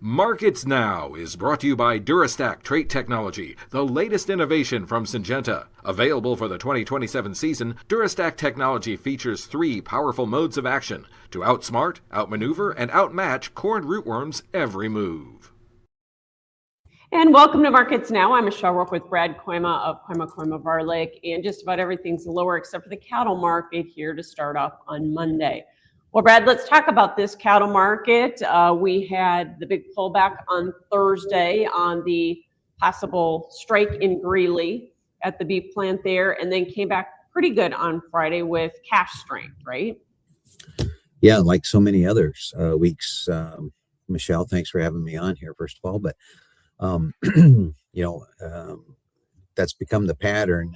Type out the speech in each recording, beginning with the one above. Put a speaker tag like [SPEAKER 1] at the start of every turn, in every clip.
[SPEAKER 1] Markets Now is brought to you by Durastack Trait Technology, the latest innovation from Syngenta. Available for the 2027 season, Durastack technology features 3 powerful modes of action to outsmart, outmaneuver, and outmatch corn rootworms every move.
[SPEAKER 2] And welcome to Markets Now. I'm Michelle Rook with Brad Kooima of Kooima Varilek, and just about everything's lower except for the cattle market here to start off on Monday. Well, Brad, let's talk about this cattle market. We had the big pullback on Thursday on the possible strike in Greeley at the beef plant there, and then came back pretty good on Friday with cash strength, right?
[SPEAKER 3] Yeah, like so many others weeks. Michelle, thanks for having me on here, first of all. But, that's become the pattern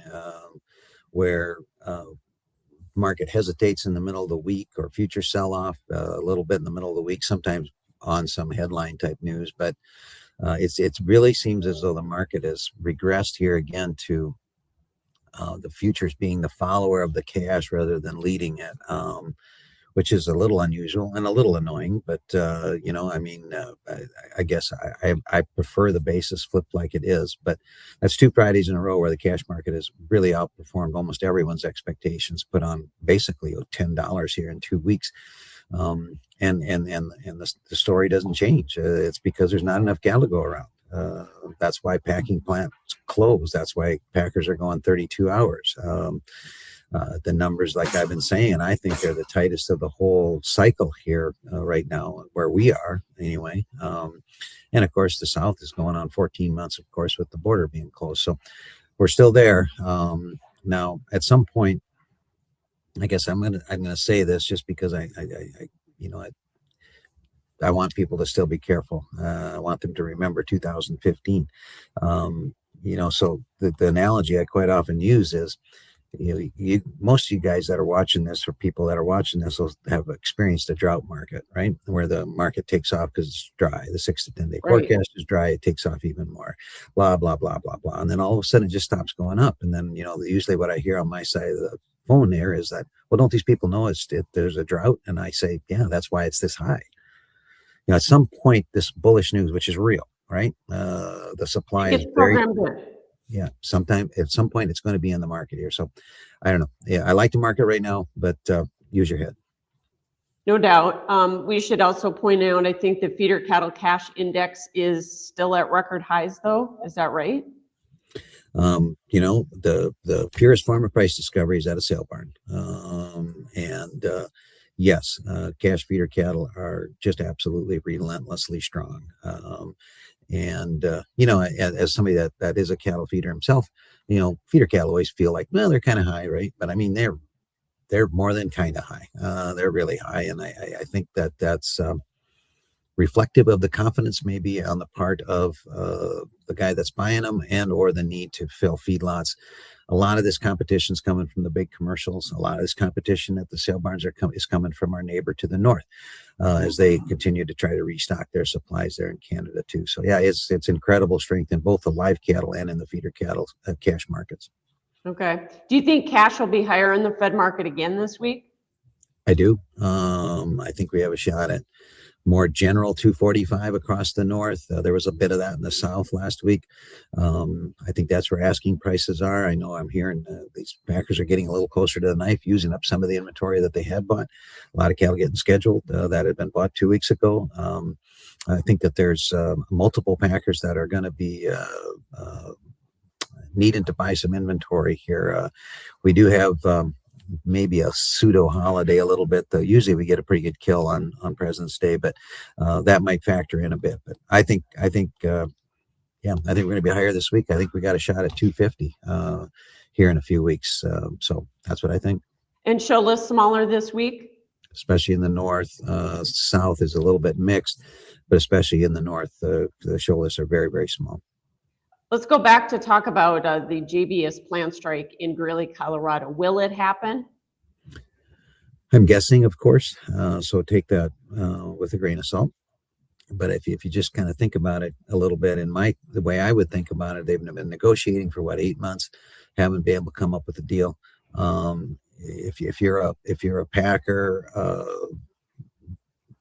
[SPEAKER 3] where market hesitates in the middle of the week or future sell-off a little bit in the middle of the week, sometimes on some headline type news. But it really seems as though the market has regressed here again to the futures being the follower of the cash rather than leading it, which is a little unusual and a little annoying. But, I guess I prefer the basis flipped like it is. But that's 2 Fridays in a row where the cash market has really outperformed almost everyone's expectations, put on basically $10 here in 2 weeks. And the story doesn't change. It's because there's not enough cattle to go around. That's why packing plants close. That's why packers are going 32 hours. The numbers, like I've been saying, I think they're the tightest of the whole cycle here right now, where we are anyway. And of course, the South is going on 14 months, of course, with the border being closed. So we're still there. Now, at some point, I guess I'm gonna say this just because I want people to still be careful. I want them to remember 2015. So the analogy I quite often use is, most of you guys that are watching this, or people that are watching this, will have experienced a drought market, right? Where the market takes off because it's dry. The 6 to 10 day forecast is dry. It takes off even more, blah, blah, blah, blah, blah. And then all of a sudden it just stops going up. And then, usually what I hear on my side of the phone there is that, well, don't these people know there's a drought? And I say, yeah, that's why it's this high. At some point, this bullish news, which is real, right? The supply is very good. Yeah, at some point it's going to be in the market here. So I don't know. Yeah, I like the market right now, but use your head.
[SPEAKER 2] No doubt. We should also point out, I think the feeder cattle cash index is still at record highs, though. Is that right?
[SPEAKER 3] The purest farmer price discovery is at a sale barn. Yes, cash feeder cattle are just absolutely relentlessly strong. As somebody that is a cattle feeder himself, feeder cattle always feel like, well, they're kind of high, right? But I mean, they're more than kind of high. They're really high. And I think that's reflective of the confidence maybe on the part of the guy that's buying them, and or the need to fill feedlots. A lot of this competition is coming from the big commercials. A lot of this competition at the sale barns is coming from our neighbor to the north, as they continue to try to restock their supplies there in Canada too. So yeah, it's incredible strength in both the live cattle and in the feeder cattle cash markets.
[SPEAKER 2] Okay. Do you think cash will be higher in the Fed market again this week?
[SPEAKER 3] I do. I think we have a shot at more general 245 across the north. There was a bit of that in the south last week. I think that's where asking prices are. I know I'm hearing these packers are getting a little closer to the knife, using up some of the inventory that they had bought. A lot of cattle getting scheduled that had been bought 2 weeks ago. I think that there's multiple packers that are going to be needing to buy some inventory here. We do have maybe a pseudo holiday a little bit, though. Usually we get a pretty good kill on President's Day, but that might factor in a bit. But I think we're going to be higher this week. I think we got a shot at 250 here in a few weeks. So that's what I think.
[SPEAKER 2] And show list smaller this week,
[SPEAKER 3] especially in the north. South is a little bit mixed, but especially in the north, the show lists are very, very small.
[SPEAKER 2] Let's go back to talk about the JBS plant strike in Greeley, Colorado. Will it happen?
[SPEAKER 3] I'm guessing, of course. So take that with a grain of salt. But if you just kind of think about it a little bit, the way I would think about it, they've been negotiating for 8 months, haven't been able to come up with a deal. If you're a packer,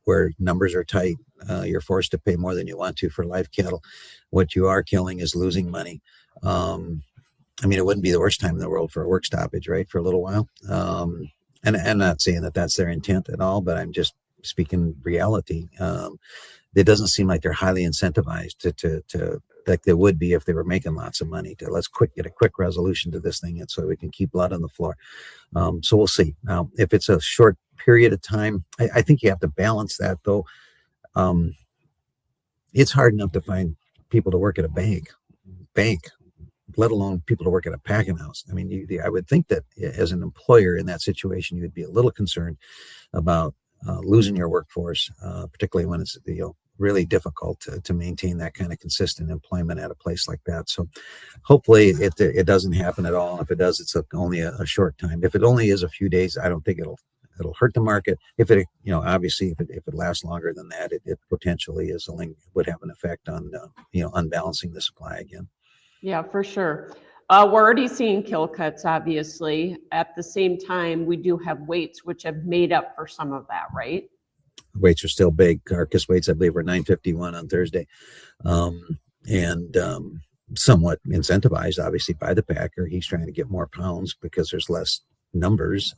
[SPEAKER 3] where numbers are tight. You're forced to pay more than you want to for live cattle. What you are killing is losing money. I mean, it wouldn't be the worst time in the world for a work stoppage, right, for a little while. And I'm not saying that that's their intent at all, but I'm just speaking reality. It doesn't seem like they're highly incentivized to like they would be if they were making lots of money. Let's get a quick resolution to this thing, and so we can keep blood on the floor. So we'll see. Now, if it's a short period of time, I think you have to balance that, though. It's hard enough to find people to work at a bank, let alone people to work at a packing house. I mean, I would think that as an employer in that situation, you would be a little concerned about losing your workforce, particularly when it's really difficult to maintain that kind of consistent employment at a place like that. So hopefully it doesn't happen at all. If it does, it's only a short time. If it only is a few days, I don't think it'll hurt the market. If it, obviously if it lasts longer than that, it potentially would have an effect on, unbalancing the supply again.
[SPEAKER 2] Yeah, for sure. We're already seeing kill cuts, obviously. At the same time, we do have weights, which have made up for some of that, right?
[SPEAKER 3] Weights are still big. Carcass weights, I believe, were 951 on Thursday. And somewhat incentivized, obviously, by the packer. He's trying to get more pounds because there's less numbers.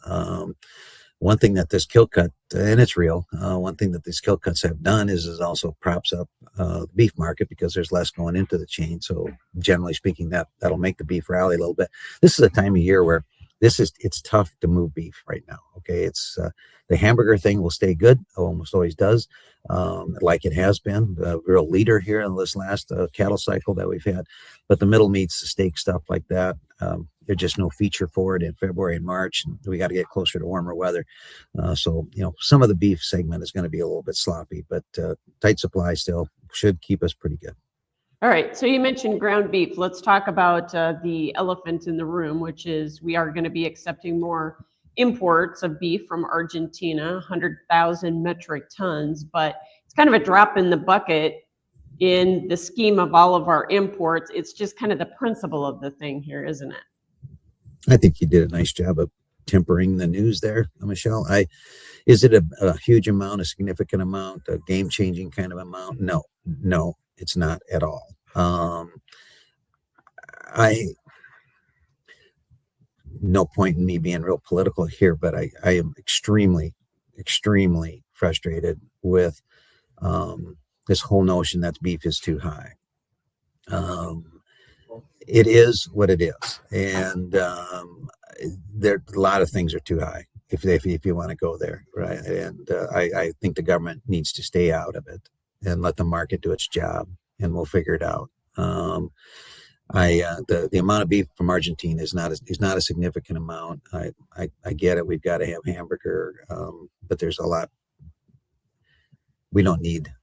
[SPEAKER 3] One thing that this kill cut, and it's real, one thing that these kill cuts have done is also props up the beef market because there's less going into the chain. So generally speaking, that'll make the beef rally a little bit. This is a time of year where it's tough to move beef right now. Okay. It's the hamburger thing will stay good. Almost always does. Like it has been the real leader here in this last cattle cycle that we've had, but the middle meats, the steak stuff like that, there's just no feature for it in February and March. And we got to get closer to warmer weather. So, some of the beef segment is going to be a little bit sloppy, but tight supply still should keep us pretty good.
[SPEAKER 2] All right. So you mentioned ground beef. Let's talk about the elephant in the room, which is we are going to be accepting more imports of beef from Argentina, 100,000 metric tons, but it's kind of a drop in the bucket in the scheme of all of our imports. It's just kind of the principle of the thing here, isn't it?
[SPEAKER 3] I think you did a nice job of tempering the news there, Michelle. Is it a huge amount, a significant amount, a game-changing kind of amount? No, it's not at all. No point in me being real political here, but I am extremely, extremely frustrated with this whole notion that beef is too high. It is what it is, and there a lot of things are too high if you want to go there, right? And I think the government needs to stay out of it and let the market do its job, and we'll figure it out. The amount of beef from Argentina is not a significant amount. I get it. We've got to have hamburger, but there's a lot. We don't need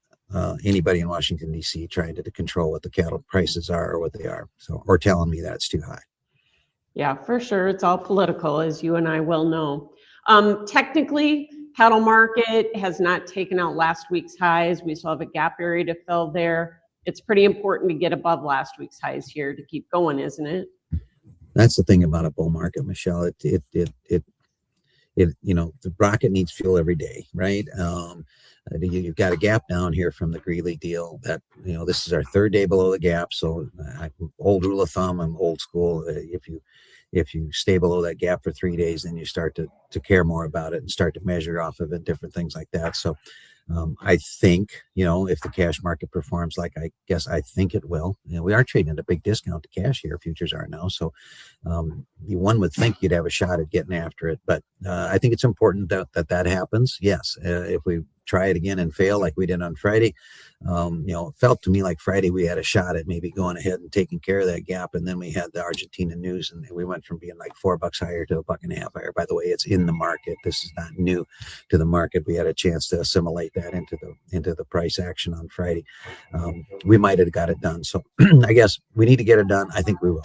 [SPEAKER 3] anybody in Washington, D.C. trying to control what the cattle prices are or what they are. So, or telling me that it's too high. Yeah,
[SPEAKER 2] for sure. It's all political, as you and I well know. Technically, cattle market has not taken out last week's highs. We still have a gap area to fill there. It's pretty important to get above last week's highs here to keep going, isn't it?
[SPEAKER 3] That's the thing about a bull market, Michelle. The rocket needs fuel every day, right? You've got a gap down here from the Greeley deal that, this is our third day below the gap. So old rule of thumb, I'm old school. If you stay below that gap for 3 days, then you start to care more about it and start to measure off of it, different things like that. So I think, if the cash market performs like I think it will, we are trading at a big discount to cash here. Futures are now. So one would think you'd have a shot at getting after it. But I think it's important that happens. Yes. If we try it again and fail like we did on Friday, it felt to me like Friday we had a shot at maybe going ahead and taking care of that gap. And then we had the Argentina news, and we went from being like $4 higher to $1.50 higher. By the way, it's in the market. This is not new to the market. We had a chance to assimilate that into the price action on Friday. We might have got it done. So I guess we need to get it done. I think we will.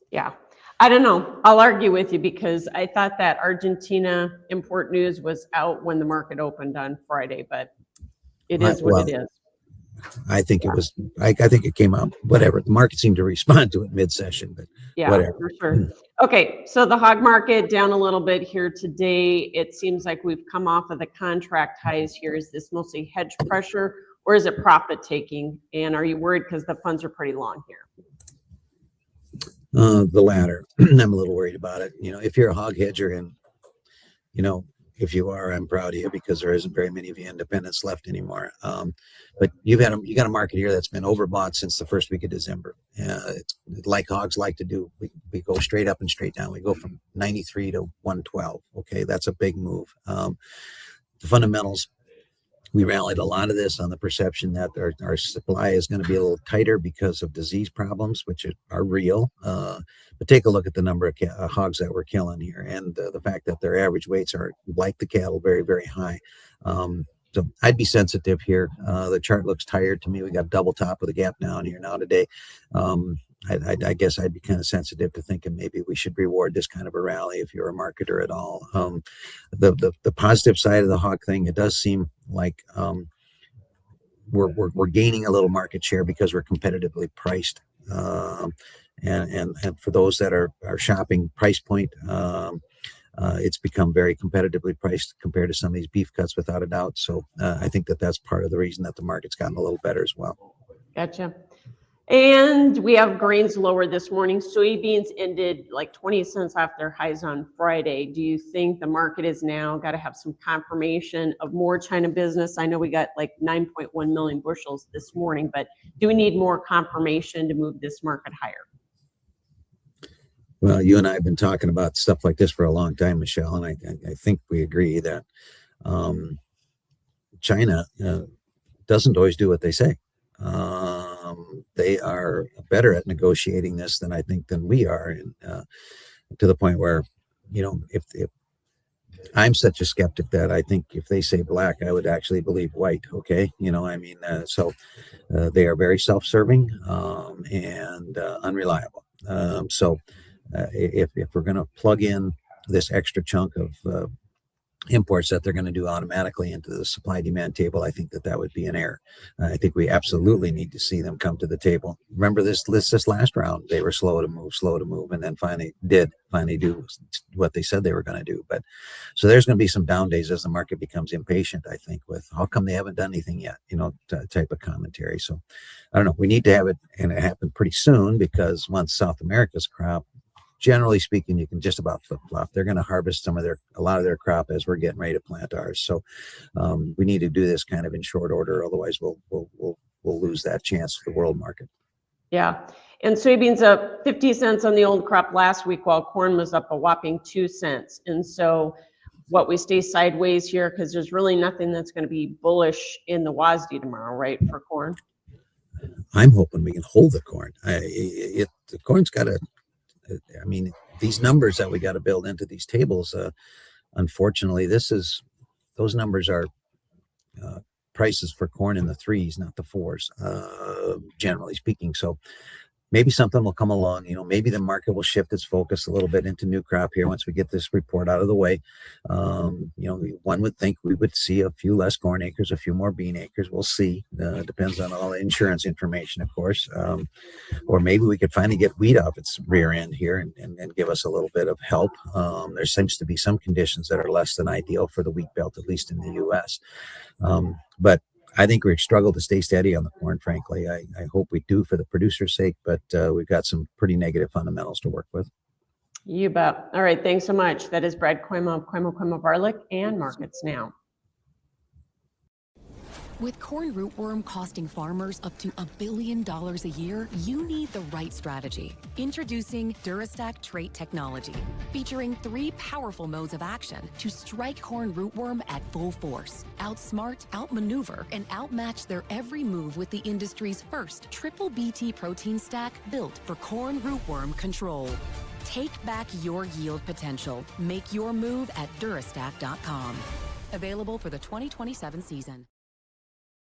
[SPEAKER 2] Yeah. I don't know. I'll argue with you because I thought that Argentina import news was out when the market opened on Friday, but it is what it is.
[SPEAKER 3] I think it was, I think it came out, whatever. The market seemed to respond to it mid-session, but
[SPEAKER 2] Yeah,
[SPEAKER 3] whatever.
[SPEAKER 2] for sure. Okay, so the hog market down a little bit here today. It seems like we've come off of the contract highs here. Is this mostly hedge pressure or is it profit taking? And are you worried because the funds are pretty long here?
[SPEAKER 3] The latter. I'm a little worried about it. If you're a hog hedger, and if you are, I'm proud of you, because there isn't very many of you independents left anymore. But you got a market here that's been overbought since the first week of December. It's like hogs like to do. We go straight up and straight down. We go from 93 to 112. Okay, that's a big move. The fundamentals. We rallied a lot of this on the perception that our supply is going to be a little tighter because of disease problems, which are real. But take a look at the number of hogs that we're killing here, and the fact that their average weights are, like the cattle, very, very high. So I'd be sensitive here. The chart looks tired to me. We got double top with a gap down here now today. I guess I'd be kind of sensitive to thinking maybe we should reward this kind of a rally if you're a marketer at all. The positive side of the hog thing, it does seem like we're gaining a little market share because we're competitively priced. And for those that are shopping price point, it's become very competitively priced compared to some of these beef cuts, without a doubt. So I think that's part of the reason that the market's gotten a little better as well.
[SPEAKER 2] Gotcha. And we have grains lower this morning. Soybeans ended like 20 cents off their highs on Friday. Do you think the market is now got to have some confirmation of more China business? I know we got like 9.1 million bushels this morning, but do we need more confirmation to move this market higher?
[SPEAKER 3] Well, you and I have been talking about stuff like this for a long time, Michelle, and I think we agree that China doesn't always do what they say. They are better at negotiating this than we are, and to the point where, if I'm such a skeptic that I think if they say black, I would actually believe white. Okay, so they are very self-serving and unreliable. So if we're going to plug in this extra chunk of imports that they're going to do automatically into the supply demand table, I think that would be an error. I think we absolutely need to see them come to the table. Remember this last round, they were slow to move, and then finally do what they said they were going to do. But so there's going to be some down days as the market becomes impatient, I think, with how come they haven't done anything yet, type of commentary. So I don't know. We need to have it, and it happen pretty soon, because once South America's crop, generally speaking, you can just about flip-flop. They're going to harvest a lot of their crop as we're getting ready to plant ours. So we need to do this kind of in short order. Otherwise, we'll lose that chance for the world market.
[SPEAKER 2] Yeah. And soybeans up 50 cents on the old crop last week, while corn was up a whopping 2 cents. And so we stay sideways here because there's really nothing that's going to be bullish in the WASDE tomorrow, right, for corn?
[SPEAKER 3] I'm hoping we can hold the corn. The corn's got to, these numbers that we got to build into these tables, unfortunately, those numbers are prices for corn in the 3s, not the 4s, generally speaking. So maybe something will come along. Maybe the market will shift its focus a little bit into new crop here once we get this report out of the way. One would think we would see a few less corn acres, a few more bean acres. We'll see. Depends on all the insurance information, of course. Or maybe we could finally get wheat off its rear end here and give us a little bit of help. There seems to be some conditions that are less than ideal for the wheat belt, at least in the U.S. But I think we struggle to stay steady on the corn, frankly. I hope we do for the producer's sake, but we've got some pretty negative fundamentals to work with.
[SPEAKER 2] You bet. All right. Thanks so much. That is Brad Kooima of Kooima Varilek and Markets Now.
[SPEAKER 4] With corn rootworm costing farmers up to $1 billion a year, you need the right strategy. Introducing Durastack trait technology, featuring 3 powerful modes of action to strike corn rootworm at full force. Outsmart, outmaneuver, and outmatch their every move with the industry's first triple BT protein stack built for corn rootworm control. Take back your yield potential. Make your move at Durastack.com. Available for the 2027 season.